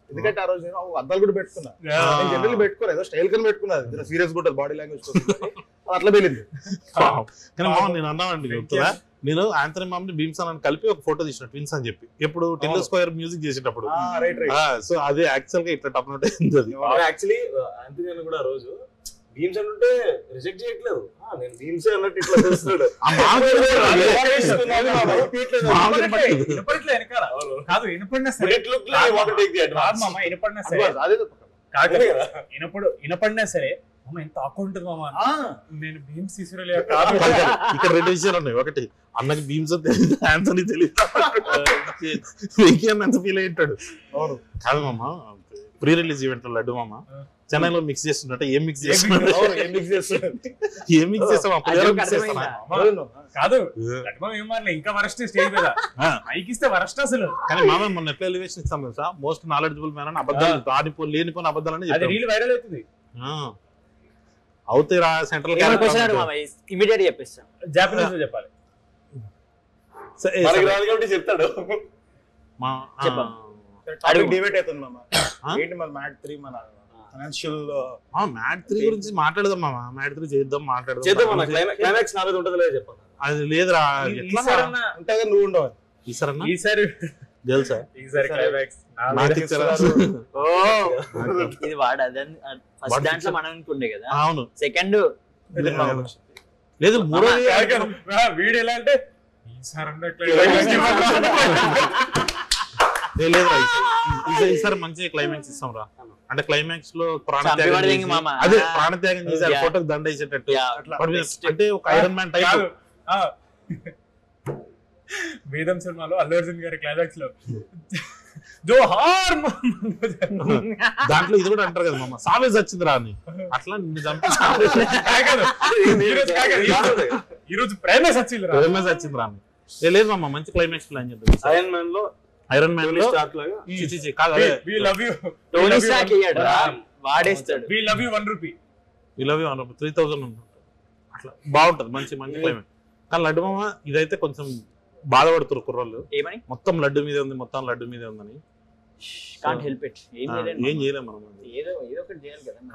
ఎందుకంటే ఆ రోజు నేను అద్దాలు కూడా పెట్టుకున్నా, జనరల్ పెట్టుకోరు, ఏదో స్టైల్ కింద పెట్టుకున్నది, సీరియస్ గా ఉంటుంది బాడీ లాంగ్వేజ్ అట్లా వెళ్ళింది. కానీ నేను అన్నానండి చెప్తున్నా, నేను ఆంథనీ మామ్ని భీమ్సన్ అని కలిపి ఒక ఫోటో తీసిన ట్విన్స్ అని చెప్పి, ఎప్పుడు టిల్లు స్క్వేర్ మ్యూజిక్ చేసేటప్పుడు. సో అది యాక్చువల్ గా ఇట్లా టప్ నోట్ అయింది. యాక్చువల్లీ ఆంథనీ అని కూడా ఆ రోజు భీమ్స్ అంటే రిజెక్ట్ చేయట్లేదు, నేను భీమ్సే అన్నట్టు ఇట్లా చేస్తున్నాడు. వినపడినా సరే అమ్మ ఎంత ఆకువ ఉంటుంది మామ, నేను భీమ్స్ తీసుకురాలే. ఇక్కడ 2 విషయాలు ఉన్నాయి. ఒకటి, అన్నకి భీమ్స్ తెలియదు, ఆంథనీ తెలియదు, ఎంత ఫీల్ అయ్యింటాడు. కాదు మామ, ప్రీ రిలీజ్ ఈవెంట్ లడ్డు మామ చెన్నైలో మిక్స్ చేస్తున్నట్టు ఏం మిక్స్ చేస్తున్నాడు, ఏం మిక్స్ చేస్తాం కాదు ఇంకా వరస్ట్ స్టేజ్ మీద పైకిస్తే వరస్ట్ అసలు. కానీ మామ మొన్న ఎట్లా ఎలివేషన్ ఇస్తాం తెలుసా, మోస్ట్ నాలెడ్జబుల్ మ్యాన్ అని అబద్ధాలు లేనిపోయిన అబద్ధాలని రీల్ వైరల్ అవుతుంది. అవుతాయిరా సెంట్రల్ ఇమిడియట్ చెప్పేస్తాం, జాపనీస్ లో చెప్పాలి చెప్తాడు. డిబేట్ అవుతుంది మామ, ఏంటి మన మ్యాట్ 3 మన ఫైనాన్షియల్ మ్యాట్ 3 గురించి మాట్లాడదాం మామ, మ్యాట్ 3 చేద్దాం, మాట్లాడదాం. క్లైమాక్స్ నాది ఉంటుందో చెప్పాలి. అది లేదురా, ఉంటాగా నువ్వు ఉండవు ఈసారి తెలుసా, ఈసారి క్లైమాక్స్ ఇది వాడు ఫస్ట్ దాంట్లో మనం అనుకుండే కదా. అవును, సెకండ్ లేదు మూడో వీడు ఎలా అంటే ఈసారి మంచి క్లైమాక్స్ ఇస్తాం రా. అంటే క్లైమాక్స్ లో అదే ప్రాణత్యాగం చేశారు, ఫోటోకి దండ వేసేటట్టు, అంటే ఒక ఐరన్ మ్యాన్ టైప్. వేదం సినిమాలో అల్లు అర్జున్ గారి క్లైమాక్స్ లో దాంట్లో ఇది కూడా అంటారు కదా మామ, సావేజ్ వచ్చింది రా అని, అట్లా నిన్ను చంపి ఈరోజు ప్రేమేస్ వచ్చింది రా అని. లేదు మామ, మంచి క్లైమాక్స్ ప్లాన్ చేద్దాం. ఐరన్ మ్యాన్ లో వాడేస్తాడు we love you 1 rupee 3000 అట్లా బాగుంటది, మంచి మంచి క్లైమాక్స్. కానీ లడ్డు మామ ఇదైతే కొంచెం బాధపడుతున్నారు కుర్రోళ్ళు, మొత్తం లడ్డు మీద ఉంది, మొత్తం లడ్డు మీద ఉందని. ఏం చేయలేము మనం,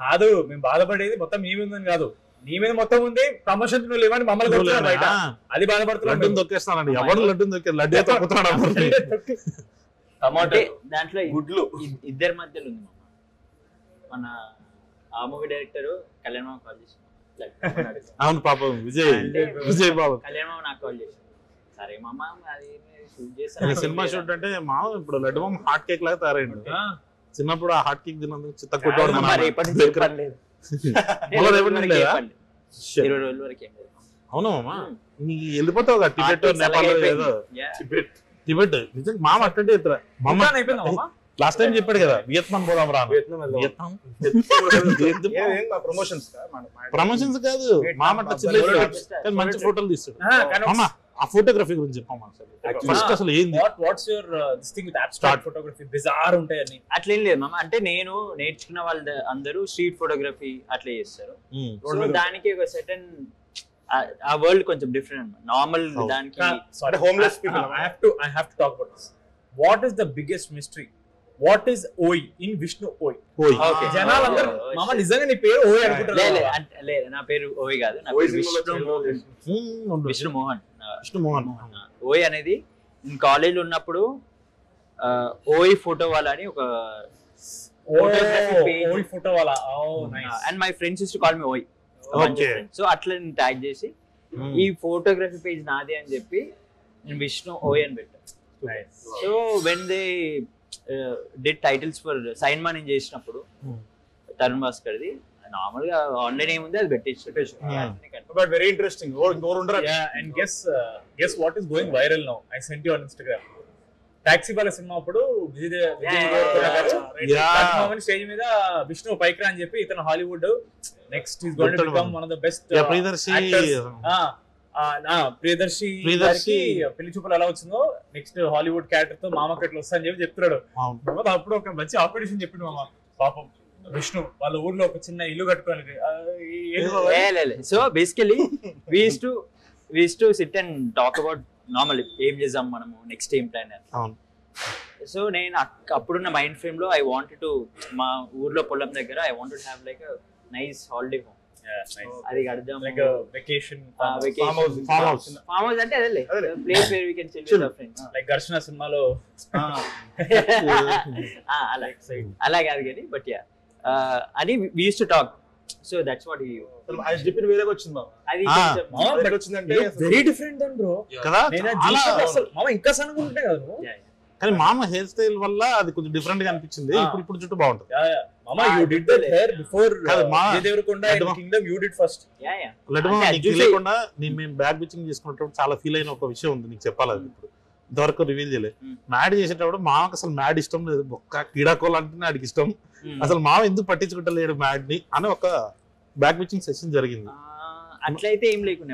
కాదు మేము బాధపడేది మొత్తం మీ మీద ఉందని కాదు, నీ మీద మొత్తం ఉంది, ప్రమోషన్ లేవని మమ్మల్ని అది బాధపడుతున్నాడు. లడ్డుని తొక్కేస్తానండి, ఎవరు లడ్డుని తొక్కే, లడ్డు తొక్కుతున్నాడు. దాంట్లో గుడ్లు ఇద్దరి మధ్యలో ఉంది మన ఆ మూవీ డైరెక్టర్ కళ్యాణ్ మామ కాల్ చేసి. అవును పాపం విజయ్ బాబు కళ్యాణ్ మామ నాకు కాల్ చేసి, సరే మామ అది సినిమా షూట్ అంటే మామ ఇప్పుడు లడ్డు మామ హాట్ కేక్ లాగా తయారైండు. చిన్నప్పుడు ఆ హాట్ కేక్ తిన్నందుకు చిత్త కొట్టేవాడు. అవునా మామ, నీ వెళ్ళిపోతావు కదా టిబెట్ నేపాల్ ఏదో టిబెట్. నిజంగా మామ అట్టంటే లాస్ట్ టైం చెప్పాడు కదా, వియత్నాం పోదాం రా. ప్రమోషన్స్ కాదు మామ, మంచి ఫోటోలు తీస్తాడు మామ. ఆ ఫోటోగ్రఫీ గురించి చెప్పమ్మా ఫస్ట్, అసలు ఏంది what's your this thing with abstract photography, bizarre ఉంటాయని. అట్లా ఏం లేదు మామ, అంటే నేను నేర్చుకున్న వాళ్ళు అందరూ స్ట్రీట్ ఫోటోగ్రఫీ అట్లా చేస్తారు. సో దానికి ఒక సెటన్ ఆ వరల్డ్ కొంచెం డిఫరెంట్ నార్మల్ దానికి. Homeless people, I have to talk about this. What is the biggest mystery? What is OI in Vishnu OI? Okay. జనాలందరూ మామ నిజంగా నీ పేరు OI అనుకుంటారు. లేదు నా పేరు OI కాదు, నా పేరు విష్ణు మోహన్. OI అనేది నేను కాలేజ్ లో ఉన్నప్పుడు OI ఫోటో వాళ్ళ అని ఒక ఫోటో వాళ్ళ, and my friends used to call me OI. So అట్లా నేను ట్యాగ్ చేసి ఈ ఫోటోగ్రఫీ పేజ్ నాది అని చెప్పి నేను విష్ణు OI అని పెట్టాను. So when they did titles for sign man చేసినప్పుడు తరుణ్ భాస్కర్ది నార్మల్ గా ఆన్లైన్ ఏముంది అది పెట్టేసి. But very interesting. And guess what is going viral now, I sent you on Instagram. Taxiwaala సినిమా అప్పుడు స్టేజ్ మీద విష్ణు పైకి రా అని చెప్పి, ఇతను Hollywood next is going to become one of the best Priyadarshi Pelli Choopulu ఎలా వచ్చిందో నెక్స్ట్ హాలీవుడ్ క్యారెక్టర్ తో మామకట్లు వస్తా అని చెప్పి చెప్తున్నాడు. అప్పుడు ఒక మంచి ఆపరేషన్ చెప్పిండు మామ. పాపం విష్ణు వాళ్ళ ఊర్లో ఒక చిన్న ఇల్లు కట్టుకోవాలి. So basically we used to sit and talk about normal ఏం చేద్దాం మనము, నెక్స్ట్ ఏం ప్లాన్. సో నేను అప్పుడున్న మైండ్ ఫ్రేమ్ లో ఐ వాంటెడ్ టు మా ఊర్లో పొలం దగ్గర I wanted have like nice holiday home. అది కడదాం లైక్ వెకేషన్ ఫామ్ హౌస్ అంటే అదే place where we can chill with our friends. Like Gharshana సినిమాలో అలా కాదు కానీ బట్ యా అని we use to talk. So that's what he చెప్పిన వేరేగా వచ్చింది మామ. అది వేరేగా వచ్చిందంటే వెరీ డిఫరెంట్ దెన్ బ్రో. కదా మామ ఇంకా సన్నగా ఉంటాయి కదా నువ్వు. కానీ మామ హెయిర్ స్టైల్ వల్ల అది కొంచెం డిఫరెంట్ గా అనిపించింది. ఇప్పుడు జుట్టు బాగుంటుంది. Mama, you did that hair before Vijay Deverakonda in Kingdom. You did first. Laddu నీకు తెలియకుండా నేను బ్యాక్ బిచ్చింగ్ చేసుకున్నప్పుడు చాలా ఫీల్ అయిన ఒక విషయం ఉంది, నీకు చెప్పాలి. అది ఇప్పుడు ఇంతవరకు రివీల్ చేయలేదు. మ్యాడ్ చేసేటప్పుడు మామకు అసలు మ్యాడ్ ఇష్టం లేదు, ఒక్క కీడాకోల్ అంటే ఆడికి ఇష్టం. అసలు మామ ఎందుకు పట్టించుకుంటలేడు మ్యాడ్ ని అని ఒక బ్యాక్ బిచ్చింగ్ సెషన్ జరిగింది. అట్లయితే ఏం లేకుండా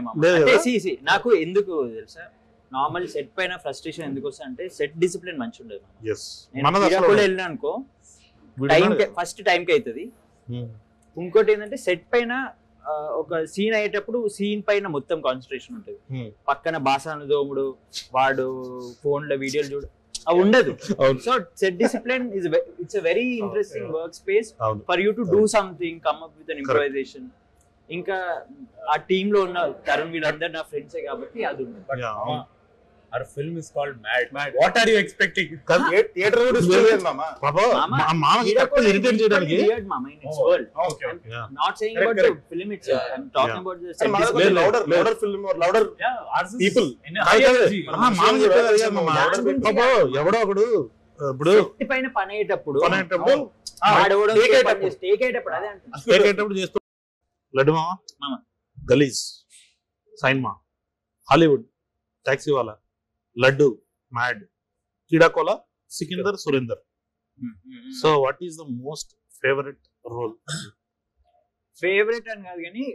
నాకు ఎందుకు తెలుసా, నార్మల్ సెట్ పైన ఫ్రస్ట్రేషన్ ఎందుకు వస్తా అంటే సెట్ డిసిప్లిన్ మంచి ఉండదు. వెళ్ళినా అనుకో ఫస్ట్ టైం కి అవుతుంది. ఇంకోటి ఏంటంటే సెట్ పైన ఒక సీన్ అయ్యేటప్పుడు సీన్ పైన మొత్తం కాన్సన్ట్రేషన్ ఉంటుంది. పక్కన బాసాను దోముడు, వాడు ఫోన్ లో వీడియోలు చూడు అవి ఉండదు. So set discipline it's a very interesting work space for you to do something, come up with an improvisation. ఇంకా ఆ టీమ్ లో ఉన్న తరుణ్ వీళ్ళందరూ నా ఫ్రెండ్సే కాబట్టి అది ఉండదు. Our film is called Mad. What are you expecting? Theatre కూడా ఇష్టం మామ. పాపా మామకి కరెక్ట్ ఇరిటేట్ చేయడానికి not saying about the film itself. I'm talking about the set discipline. louder film or louder people. మామ చెప్పేది కాదు మామ. పాపా ఎవడో ఒకడు ఇప్పుడు సెట్ పైన పని అయ్యేటప్పుడు చేస్తూ లడ్డు మామ, గలీజ్, సైన్మా, Hollywood, Taxiwala, Laddu, mad, Keedaa Cola, Sikandar, Surender. So what is the most favourite role? Favourite అని కాదు కానీ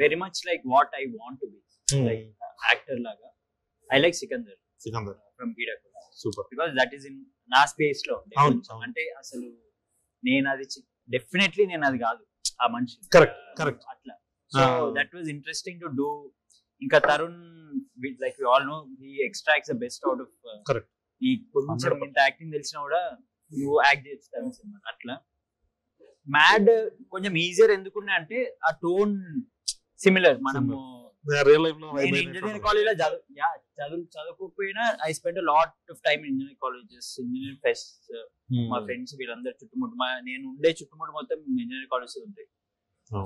very much like what I want to be like actor లాగా. I like Sikandar from Keedaa Cola. Super, because that is in నా స్పేస్ లో. అంటే అసలు నేను అది డెఫినెట్లీ నేను అది కాదు ఆ మనిషి. కరెక్ట్ అట్లా. So that was interesting to do. ఇంకా Tarun, like we all know, he extracts the best out of correct. ఈ కొంచెం ఇంత యాక్టింగ్ తెలిసినా కూడా నువ్వు యాక్ట్ చేస్తాను సినిమా అట్లా. మ్యాడ్ కొంచెం ఈజియర్ ఎందుకున్నా అంటే ఆ టోన్ సిమిలర్. మనము రియల్ లైఫ్ లో ఇంజనీరింగ్ కాలేజ్ లో చదువుకోకపోయినా I spend lot of time in engineering colleges, engineering fest. మా ఫ్రెండ్స్ వీళ్ళందరూ చుట్టుముట్టు, నేను ఉండే చుట్టుముట్టు మొత్తం ఇంజనీరింగ్ కాలేజెస్ ఉంటాయి.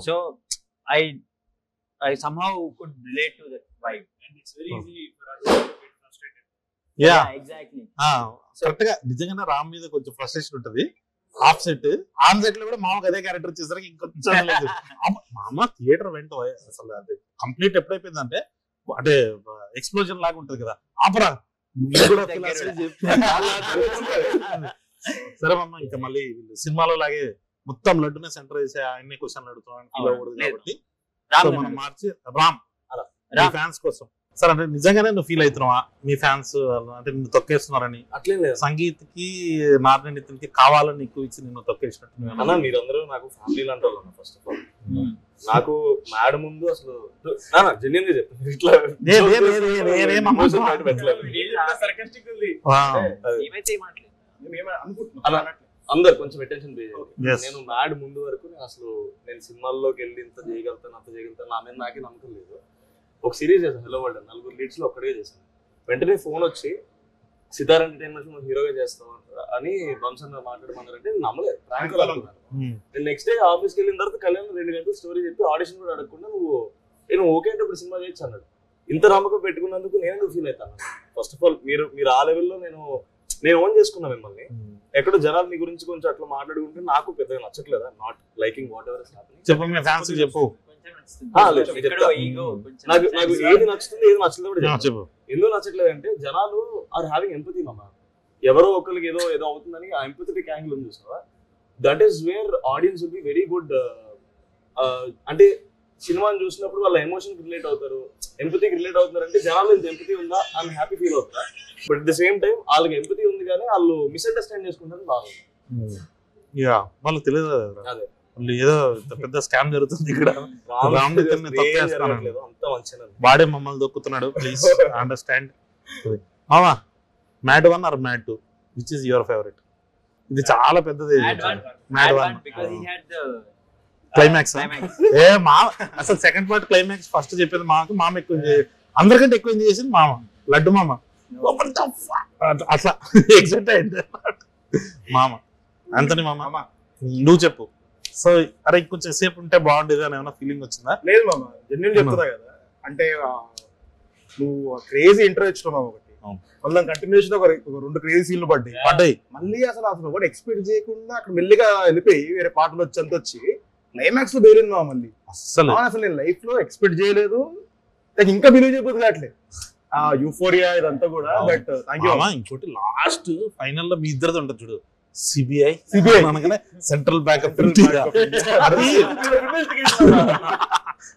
So I somehow could relate to that vibe, and it's very easy for us to get frustrated. Yeah, exactly. Correct గా నిజంగానే రామ్ మీద కొంచెం ఫ్రస్ట్రేషన్ ఉంటది. ఆఫ్ సెట్, ఆన్ సెట్ లో కూడా మామూలుగా అదే క్యారెక్టర్ చేసరికి ఇంకొంచెం మామ థియేటర్ వెంట అసలు అది కంప్లీట్ ఎప్పుడైపోయిందంటే అంటే ఎక్స్ప్లోజన్ లాగా ఉంటది కదా. ఆపరా సరే మామ, ఇంకా మళ్ళీ సినిమాలో లాగే మొత్తం లడ్డునే సెంటర్ చేసి ఆయన్ని క్వశ్చన్లు అడుగుతాం కాబట్టి మనం మార్చి రామ్ ఫ్యాన్స్ కోసం సార్ అంటే నిజంగానే నువ్వు ఫీల్ అవుతున్నావా మీ ఫ్యాన్స్ అంటే నిన్ను తొక్కేస్తున్నారని? అట్లేం లేదు. సంగీత్ కి నారాయణ నితిన్కి కావాలని ఎక్కువ ఇచ్చి నిన్ను తొక్కేసినట్టు అన్న. మీరందరూ నాకు ఫ్యామిలీ లాంటి వాళ్ళు. ఫస్ట్ ఆఫ్ ఆల్ నాకు మ్యాడ్ ముందు అసలు జెన్యున్ గా చెప్తాను, ఇట్లా అందరు కొంచెం అటెన్షన్ పే చేయాలి. నేను మ్యాడ్ ముందు వరకు నేను సినిమాల్లోకి వెళ్ళి ఇంత చేయగలుగుతాను అంత చేయగలుగుతాను నా మీద నాకే నమ్మకం లేదు. ఒక సిరీస్ చేశాను హలో వరల్డ్, 4 లీడ్స్ లో ఒక్కడే చేశాను. వెంటనే ఫోన్ వచ్చి సితార్ ఎంటర్టైన్మెంట్స్ నువ్వు హీరోగా చేస్తావు అని వంశన్ మాట్లాడమన్నారంటే నేను నమ్మలేదు, ప్రాంక్ అనుకున్నాను. నేను నెక్స్ట్ డే ఆఫీస్కి వెళ్ళిన తర్వాత కళ్యాణ్ 2 గంటలు స్టోరీ చెప్పి ఆడిషన్ కూడా అడగకుండా నేను ఓకే అంటే ఇప్పుడు సినిమా చేయొచ్చు అన్నాడు. ఇంత నమ్మకం పెట్టుకున్నందుకు నేను ఫీల్ అవుతాను. ఫస్ట్ ఆఫ్ ఆల్ మీరు ఆ లెవెల్లో నేను ఓన్ చేసుకున్నా మిమ్మల్ని. ఎక్కడో జనాలు మీ గురించి కొంచెం అట్లా మాట్లాడుకుంటే నాకు పెద్దగా నచ్చట్లేదా, నాట్ లైకింగ్ వాట్ ఎవర్ చెప్పు. నాకు ఏది నచ్చుతుంది ఏది నచ్చలేదు కూడా చెప్పు. ఎందుకు నచ్చట్లేదు అంటే జనాలు ఆర్ హ్యావింగ్ ఎంపతి మామ. ఎవరో ఒకరికి ఏదో అవుతుందని ఆ ఎంపథెటిక్ యాంగిల్ ఉంది చూసావా, that is where audience will be very good. అంటే సినిమాని చూసినప్పుడు వాళ్ళ ఎమోషన్ రిలేట్ అవుతారు, ఎంపతికి రిలేట్ అవుతున్నారు. అంటే జనాలు ఇంత ఎంపతి ఉందా అని హ్యాపీ ఫీల్ అవుతారా? But at the same time వాళ్ళకి ఎంపతి ఉంది కానీ వాళ్ళు మిస్అండర్స్టాండ్ చేసుకుంటారు బాగా. వాళ్ళకి తెలియదు అదే ఏదో పెద్ద స్కామ్ జరుగుతుంది ఇక్కడ, అంత మంచిగా వాడే మమ్మల్ని దొక్కుతున్నాడు, ప్లీజ్ అండర్స్టాండ్. మామా mad 1 or mad 2 which is your favourite? ఇది చాలా పెద్దది. Mad 1 because he had the climax. ఏ మా అసలు సెకండ్ పార్ట్ క్లైమాక్స్ ఫస్ట్ చెప్పేది మామ ఎక్కువ అందరికంటే ఎక్కువ ఎంజాయ్ చేసింది మామ, లడ్డు మామ. అట్లా ఎగ్జైట్ అయింది మామ. అంతని మామ నువ్వు చెప్పు. సో అరే కొంచెం సేపు ఉంటే బాగుండేది అని ఏమైనా ఫీలింగ్ వచ్చిందా? లేదు మామ, జెన్యున్ చెప్తున్నా కదా. అంటే నువ్వు క్రేజీ ఇంటర్వ్యూ ఇచ్చినావు మామ ఒకటి, మళ్ళీ కంటిన్యూషన్ ఒక 2 క్రేజీ సీన్లు పడ్డాయి. మళ్ళీ అసలు ఒకటి ఎక్స్పెక్ట్ చేయకుండా అక్కడ మెల్లిగా వెళ్ళిపోయి వేరే పాటలు వచ్చి క్లైమాక్స్ బేరింది మామ. మళ్ళీ అసలు నేను లైఫ్ లో ఎక్స్పెక్ట్ చేయలేదు, నాకు ఇంకా బిలీవ్ చేయబోదు కావట్లేదు ఆ యూఫోరియా ఇదంతా కూడా. But thank you. ఇంకోటి లాస్ట్ ఫైనల్ లో మీ ఇద్దరిది ఉంటుంది చూడు, సిబిఐ అనగానే సెంట్రల్ బ్యాంక్ ఆఫ్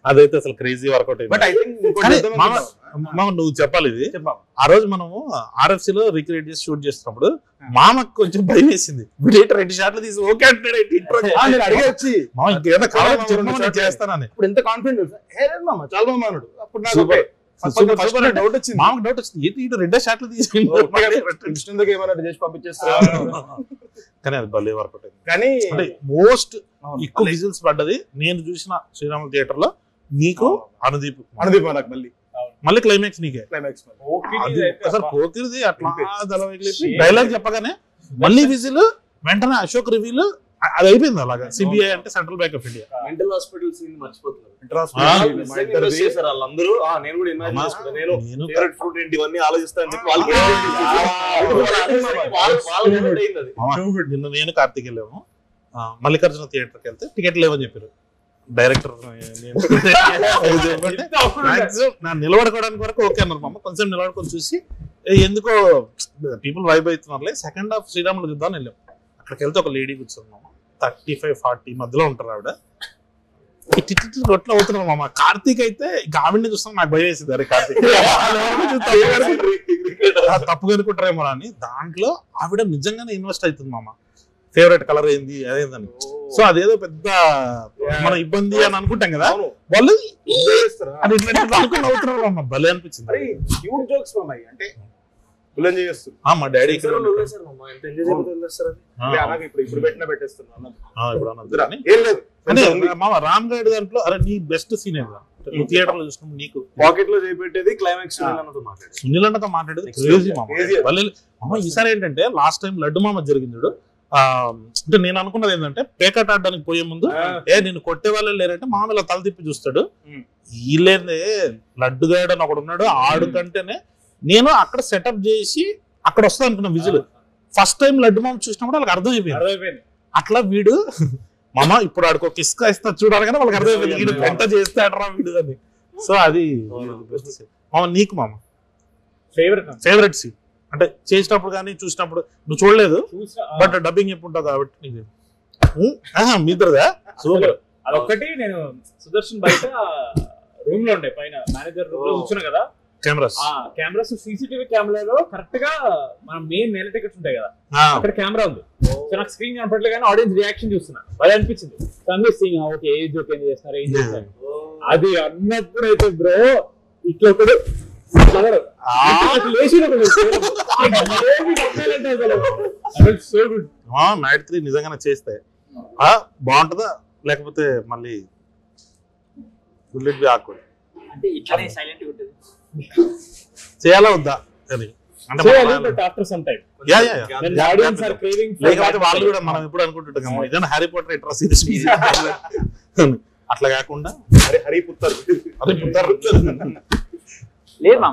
అదైతే అసలు క్రేజీ వర్కౌట్ అయింది. నువ్వు చెప్పాలి ఇది. ఆ రోజు మనము RFC లో రిక్రియేట్ చేసి షూట్ చేస్తున్నప్పుడు మామకు కొంచెం భయం వేసింది. 2 షాట్లు తీసి ఓకే అంటే అడిగొచ్చి ఇంకేదో కావాలి చేస్తానని. ఇప్పుడు ఎంత కాన్ఫిడెంట్ మామ, చాలా మామ అన్నాడు. అప్పుడు నాకు డౌట్ వచ్చింది, మామకు డౌట్ వచ్చింది, ఏంటి 2 షాట్లు తీసి ఏమన్నా చేసి పంపించేస్తా. కానీ అది భలే వర్కౌట్ అయింది. కానీ మోస్ట్ ఎక్కువ విజిల్స్ పడ్డది నేను చూసిన శ్రీరామ థియేటర్ లో నీకు అనుదీప్ నాకు మళ్ళీ క్లైమాక్స్ నీకే. క్లైమాక్స్ అసలు పోకిరిది అట్లా డైలాగ్ చెప్పగానే మళ్ళీ విజిల్ వెంటనే అశోక్ రివ్యూలు అది అయిపోయింది. అలాగా సిబిఐ అంటే central bank of India. Mental hospital scene మర్చిపోతున్నారు అందరూ. నేను కూడా ఇమాజిన్ చేసుకుంటా, నేను ఫేవరెట్ ఫ్రూట్ ఏంటి ఇవన్నీ ఆలోచిస్తాను చెప్పి నిన్న నేను కార్తీక్ వెళ్ళాము మల్లికార్జున థియేటర్కి వెళ్తే టికెట్ లేవని చెప్పారు డైరెక్టర్. నా నిలబడుకోవడానికి వరకు ఓకే అన్నారు మామ. కొంచెం నిలబడుకొని చూసి ఎందుకో పీపుల్ వైబ్ అవుతున్నారులే, సెకండ్ హాఫ్ శ్రీరాములు చూద్దాం వెళ్ళాం. అక్కడికి వెళ్తే ఒక లేడీ కూర్చొని మామ 35-40 మధ్యలో ఉంటారు ఆవిడ. రొట్లు అవుతున్నారు మామ. కార్తీక్ అయితే ఆవిడని చూస్తాం నాకు భయం వేసింది. అరే కార్తీక్ తప్పుగా అనుకుంటారేమో అని. దాంట్లో ఆవిడ నిజంగానే ఇన్వెస్ట్ అవుతుంది మామ. ఫేవరెట్ కలర్ ఏంది అదేందని. సో అదేదో పెద్ద మన ఇబ్బంది అని అనుకుంటాం కదా, వాళ్ళు అనుకుని అవుతున్నారు మామ. భలే అనిపించింది. మా డాడీ మామ రామ్ గైడ్ దాంట్లో అరే నీ బెస్ట్ సీన్ ఏదా థియేటర్ లో చూసుకున్నాం నీకు పాకెట్ లో చేపెట్టేది క్లైమాక్స్ సునీల్ అన్నతో మాట్లాడేది క్రేజీ మామ. ఈసారి ఏంటంటే లాస్ట్ టైం లడ్డు మామ జరిగింది. అంటే నేను అనుకున్నది ఏంటంటే పేకాట ఆడడానికి పోయే ముందు నేను కొట్టే వాళ్ళే లేరంటే మామ ఇలా తల తిప్పి చూస్తాడు. వీళ్ళేందే లడ్డు గైడ్ అని ఒకడు ఉన్నాడు, ఆడు కంటేనే నేను అక్కడ సెటప్ చేసి అక్కడ వస్తా అనుకున్నా విజిల్. ఫస్ట్ టైం లడ్డు మామ చూసినప్పుడు వాళ్ళకి అర్థమైపోయింది. అట్లా వీడు మామ ఇప్పుడు ఆడికి ఒక ఇసుక ఇస్తా చూడాలి కానీ వాళ్ళకి అర్థమైపోయింది వీడు పెంట చేస్తాడరా వీడు అని. సో అది మామ నీకు మామ ఫేవరెట్ సీన్ అంటే చేసినప్పుడు కానీ చూసినప్పుడు నువ్వు చూడలేదు బట్ డబ్బింగ్ చెప్పి ఉంటావు కాబట్టి నీకు మీ ఇద్దరుదా సూపర్. అదొక్కటి నేను సుదర్శన్ బయట రూమ్ లో ఉండే పైన మేనేజర్ రూమ్ లో కూర్చున్నా కదా, కెమెరాస్ CCTV కెమెరాలో కరెక్ట్ గా మన మెయిన్ నెల టికెట్స్ ఉంటాయి కదా అక్కడ కెమెరా ఉంది. సో నాకు స్క్రీన్ కనపడలేదు కానీ ఆడియన్స్ రియాక్షన్ చూస్తున్నా భలే అనిపించింది. ఓకే ఏ జోక్ ఏం చేస్తున్నారు ఏం చేస్తారు అది అన్నప్పుడు అయితే బ్రో ఇట్లా ఒకడు మ్యాడ్ 3 నిజంగానే చేస్తే బాగుంటుందా లేకపోతే మళ్ళీ చేయాలా వద్దా అని లేకపోతే వాళ్ళు కూడా మనం ఎప్పుడు అనుకుంటుంటాం ఏదైనా హ్యారీ పాటర్ ఇట్లా సీరీస్ అట్లా కాకుండా హరి పుత్తర్ లేదు మామ.